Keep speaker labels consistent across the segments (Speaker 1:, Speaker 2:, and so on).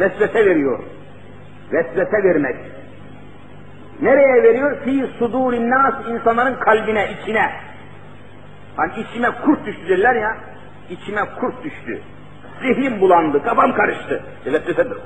Speaker 1: Vesvese veriyor. Vesvese vermek. Nereye veriyor? Fî sudûrin nâs, insanların kalbine, içine. Hani içime kurt düştü derler ya, içime kurt düştü. Zihnim bulandı, kafam karıştı. Vesvesedir.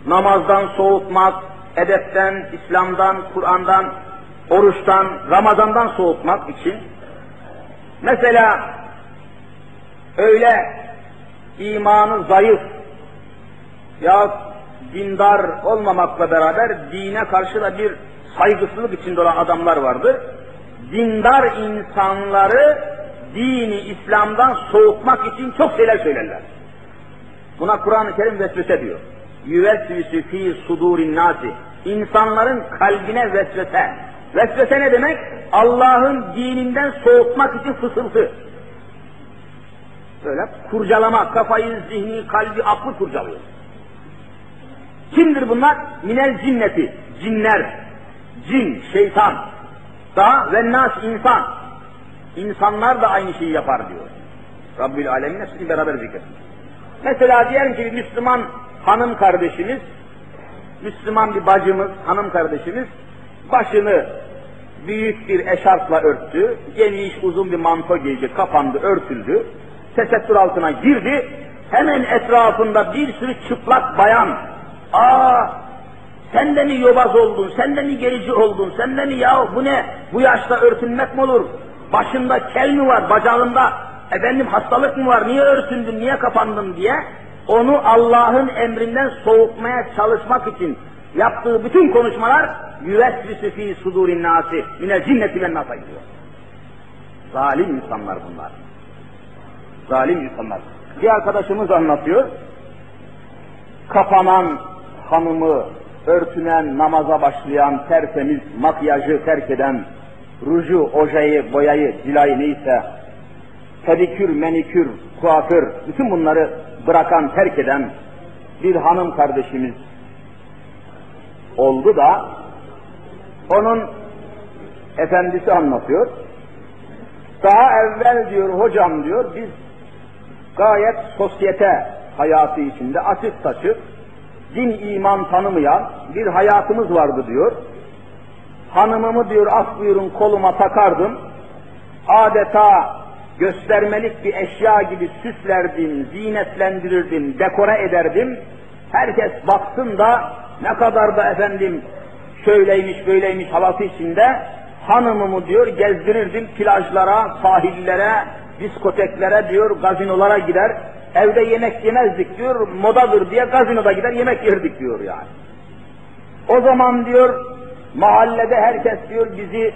Speaker 1: Namazdan soğutmak, edepten, İslam'dan, Kur'an'dan, oruçtan, Ramazan'dan soğutmak için. Mesela öyle imanı zayıf ya dindar olmamakla beraber dine karşı da bir saygısızlık içinde olan adamlar vardır. Dindar insanları dini İslam'dan soğutmak için çok şeyler söylerler. Buna Kur'an-ı Kerim vesvese diyor. Yüvesvüsü fî sudûrin nâsi. İnsanların kalbine vesvese. Vesvese ne demek? Allah'ın dininden soğutmak için fısıltı. Böyle kurcalama, kafayı, zihni, kalbi, aklı kurcalıyor. Kimdir bunlar? Minel cinneti, cinler, cin, şeytan, daha ve nas, insan. İnsanlar da aynı şeyi yapar diyor. Rabbül Alemin hepsini beraber zikretsin. Mesela diyelim ki bir Müslüman hanım kardeşimiz, Müslüman bir bacımız, hanım kardeşimiz, başını büyük bir eşarpla örttü, geniş uzun bir manto giydi, kapandı, örtüldü, tesettür altına girdi, hemen etrafında bir sürü çıplak bayan, sen de mi yobaz oldun, sen de mi gerici oldun, sen de mi ya bu ne, bu yaşta örtünmek mi olur, başında kel mi var, bacağında hastalık mı var, niye örtündün, niye kapandın diye, onu Allah'ın emrinden soğutmaya çalışmak için yaptığı bütün konuşmalar yüvesvüsü fî sudûrin nâsi minel cinneti ven nâs'a gidiyor. Zalim insanlar bunlar. Zalim insanlar. Bir arkadaşımız anlatıyor, kapanan hanımı, örtünen, namaza başlayan, tertemiz, makyajı terk eden, ruju, ojeyi, boyayı, cilayı neyse, pedikür, menikür, kuaför, bütün bunları bırakan, terk eden bir hanım kardeşimiz oldu da, onun efendisi anlatıyor, daha evvel diyor, hocam diyor, biz gayet sosyete hayatı içinde açık saçık, din iman tanımayan bir hayatımız vardı diyor. Hanımımı diyor af buyurun koluma takardım, adeta göstermelik bir eşya gibi süslerdim, zinetlendirirdim, dekore ederdim. Herkes baksın da ne kadar da şöyleymiş böyleymiş havası içinde hanımımı diyor gezdirirdim plajlara, sahillere, diskoteklere diyor, gazinolara gider. Evde yemek yemezdik diyor, modadır diye gazinoda gider yemek yerdik diyor yani. O zaman diyor mahallede herkes diyor bizi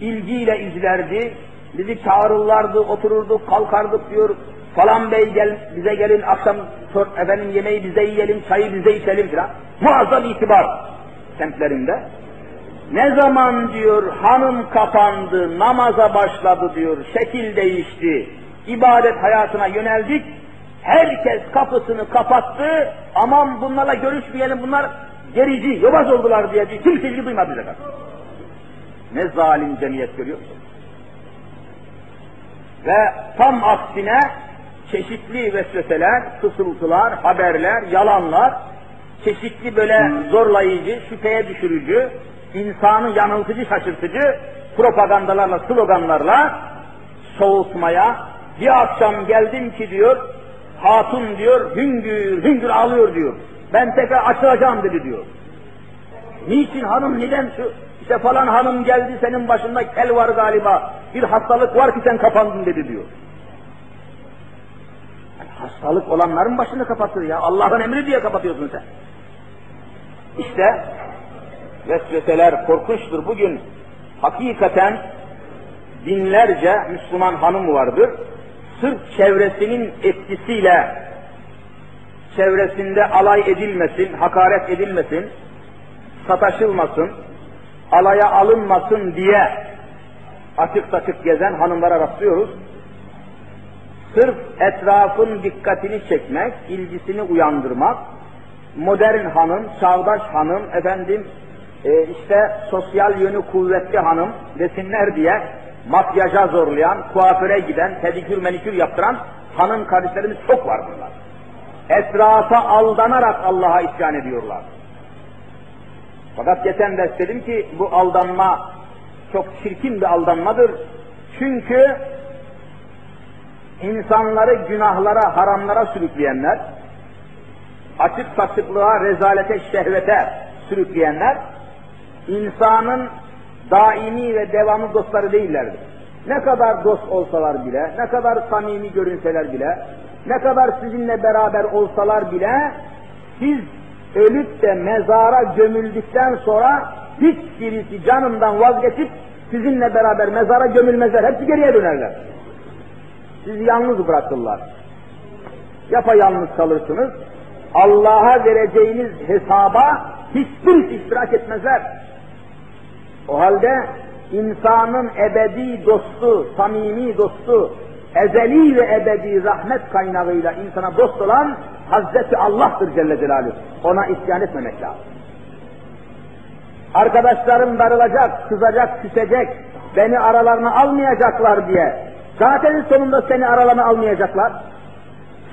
Speaker 1: ilgiyle izlerdi, bizi çağırırlardı, otururduk, kalkardık diyor, falan bey bize gelin akşam yemeği bize yiyelim, çayı bize içelim filan. Muazzam itibar semtlerinde. Ne zaman diyor hanım kapandı, namaza başladı diyor, şekil değişti, ibadet hayatına yöneldik, herkes kapısını kapattı, aman bunlarla görüşmeyelim, bunlar gerici, yobaz oldular diye kimse ilgi duymadı bize kadar. Ne zalim cemiyet görüyor musun? Ve tam aksine çeşitli vesveseler, fısıltılar, haberler, yalanlar, çeşitli böyle zorlayıcı, şüpheye düşürücü, insanı yanıltıcı, şaşırtıcı propagandalarla, sloganlarla soğutmaya, bir akşam geldim ki diyor, hatun diyor, hüngür hüngür ağlıyor diyor. Ben tekrar açılacağım dedi diyor. Niçin hanım, neden işte falan hanım geldi, senin başında kel var galiba, bir hastalık var ki sen kapandın dedi diyor. Yani hastalık olanların başını kapatır ya, Allah'ın emri diye kapatıyorsun sen. İşte vesveseler korkunçtur. Bugün hakikaten binlerce Müslüman hanım vardır. Sırf çevresinin etkisiyle, çevresinde alay edilmesin, hakaret edilmesin, sataşılmasın, alaya alınmasın diye açık saçık gezen hanımlara rastlıyoruz. Sırf etrafın dikkatini çekmek, ilgisini uyandırmak, modern hanım, çağdaş hanım, sosyal yönü kuvvetli hanım desinler diye makyaja zorlayan, kuaföre giden, pedikür menikür yaptıran hanım kardeşlerimiz çok var bunlar. etrafa aldanarak Allah'a isyan ediyorlar. Fakat geçen ders dedim ki bu aldanma çok çirkin bir aldanmadır. Çünkü insanları günahlara, haramlara sürükleyenler, açık saçıklığa, rezalete, şehvete sürükleyenler, insanın daimi ve devamlı dostları değillerdir. Ne kadar dost olsalar bile, ne kadar samimi görünseler bile, ne kadar sizinle beraber olsalar bile, siz ölüp de mezara gömüldükten sonra hiçbirisi canından vazgeçip sizinle beraber mezara gömülmezler, hepsi geriye dönerler. Sizi yalnız bırakırlar. Yapayalnız kalırsınız. Allah'a vereceğiniz hesaba hiçbir iştirak etmezler. O halde insanın ebedi dostu, samimi dostu, ezeli ve ebedi rahmet kaynağıyla insana dost olan Hazreti Allah'tır Celle Celaluhu. Ona isyan etmemek lazım. Arkadaşlarım darılacak, kızacak, küsecek, beni aralarına almayacaklar diye. Zaten sonunda seni aralarına almayacaklar.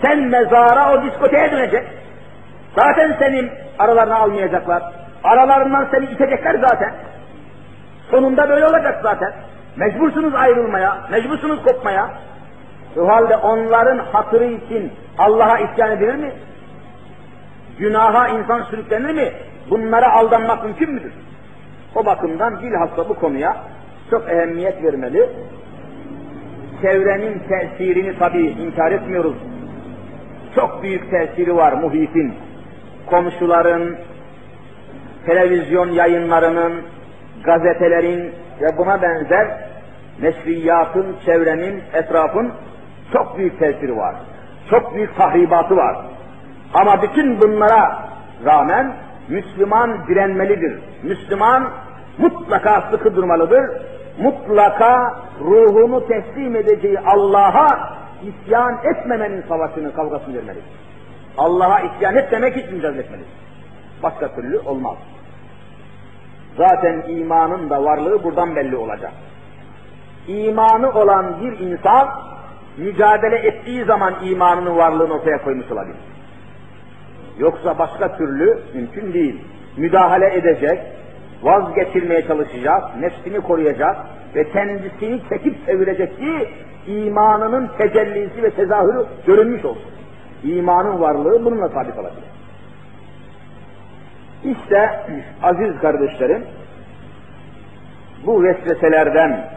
Speaker 1: Sen mezara, o diskoteye dönecek. Zaten seni aralarına almayacaklar. Aralarından seni itecekler zaten. Sonunda böyle olacak zaten. Mecbursunuz ayrılmaya, mecbursunuz kopmaya. O halde onların hatırı için Allah'a isyan edilir mi? Günaha insan sürüklenir mi? Bunlara aldanmak mümkün müdür? O bakımdan bilhassa bu konuya çok ehemmiyet vermeli. Çevrenin tesirini tabii inkar etmiyoruz. Çok büyük tesiri var muhitin, komşuların, televizyon yayınlarının, gazetelerin ve buna benzer neşriyatın, çevrenin, etrafın çok büyük tesiri var. Çok büyük tahribatı var. Ama bütün bunlara rağmen Müslüman direnmelidir. Müslüman mutlaka sıkı durmalıdır. Mutlaka ruhunu teslim edeceği Allah'a isyan etmemenin savaşını, kavgasını vermelidir. Allah'a isyan etmemek için mücadele etmelidir. Başka türlü olmaz. Zaten imanın da varlığı buradan belli olacak. İmanı olan bir insan mücadele ettiği zaman imanının varlığını ortaya koymuş olabilir. Yoksa başka türlü mümkün değil. Müdahale edecek, vazgeçirmeye çalışacak, nefsini koruyacak ve kendisini çekip çevirecek ki imanının tecellisi ve tezahürü görünmüş olsun. İmanın varlığı bununla sabit olabilir. İşte aziz kardeşlerim, bu vesveselerden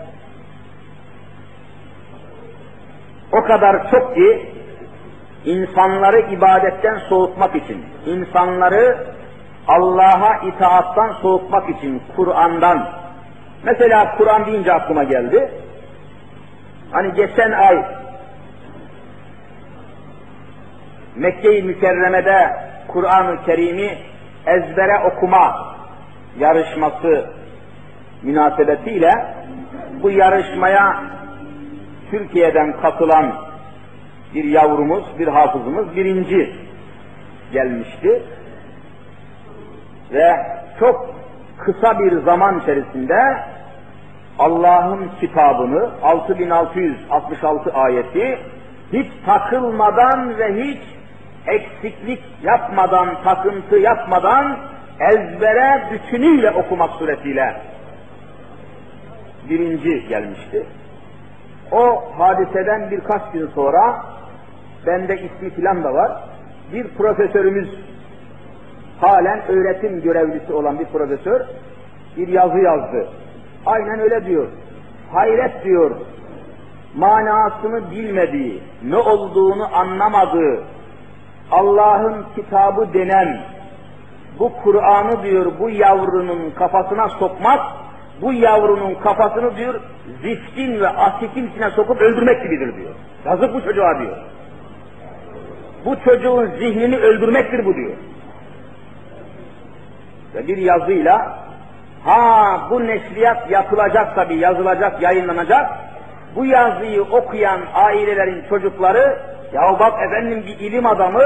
Speaker 1: o kadar çok ki insanları ibadetten soğutmak için, insanları Allah'a itaattan soğutmak için Kur'an'dan, mesela Kur'an deyince aklıma geldi, hani geçen ay Mekke-i Mükerreme'de Kur'an-ı Kerim'i ezbere okuma yarışması münasebetiyle bu yarışmaya Türkiye'den katılan bir yavrumuz, bir hafızımız birinci gelmişti. Ve çok kısa bir zaman içerisinde Allah'ın kitabını, 6666 ayeti hiç takılmadan ve hiç eksiklik yapmadan, takıntı yapmadan ezbere bütünüyle okumak suretiyle birinci gelmişti. O hadiseden birkaç gün sonra, bende ismi filan da var, bir profesörümüz, halen öğretim görevlisi olan bir profesör, bir yazı yazdı. Aynen öyle diyor. Hayret diyor, manasını bilmediği, ne olduğunu anlamadığı, Allah'ın kitabı denen bu Kur'an'ı diyor bu yavrunun kafasına sokmak, bu yavrunun kafasını diyor ziftin ve asitin içine sokup öldürmek gibidir diyor. Yazık bu çocuğa diyor. Bu çocuğun zihnini öldürmektir bu diyor. Ve bir yazıyla, bu neşriyat yapılacak tabii, yazılacak, yayınlanacak, bu yazıyı okuyan ailelerin çocukları, ya bak efendim bir ilim adamı,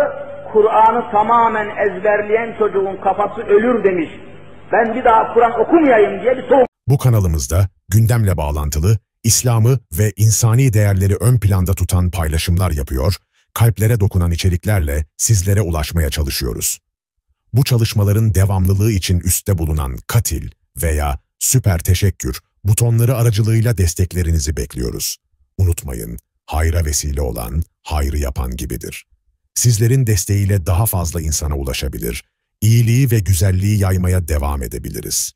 Speaker 1: Kur'an'ı tamamen ezberleyen çocuğun kafası ölür demiş, ben bir daha Kur'an okumayayım diye bir soğuk.
Speaker 2: Bu kanalımızda gündemle bağlantılı, İslam'ı ve insani değerleri ön planda tutan paylaşımlar yapıyor, kalplere dokunan içeriklerle sizlere ulaşmaya çalışıyoruz. Bu çalışmaların devamlılığı için üstte bulunan katil veya süper teşekkür butonları aracılığıyla desteklerinizi bekliyoruz. Unutmayın, hayra vesile olan, hayrı yapan gibidir. Sizlerin desteğiyle daha fazla insana ulaşabilir, iyiliği ve güzelliği yaymaya devam edebiliriz.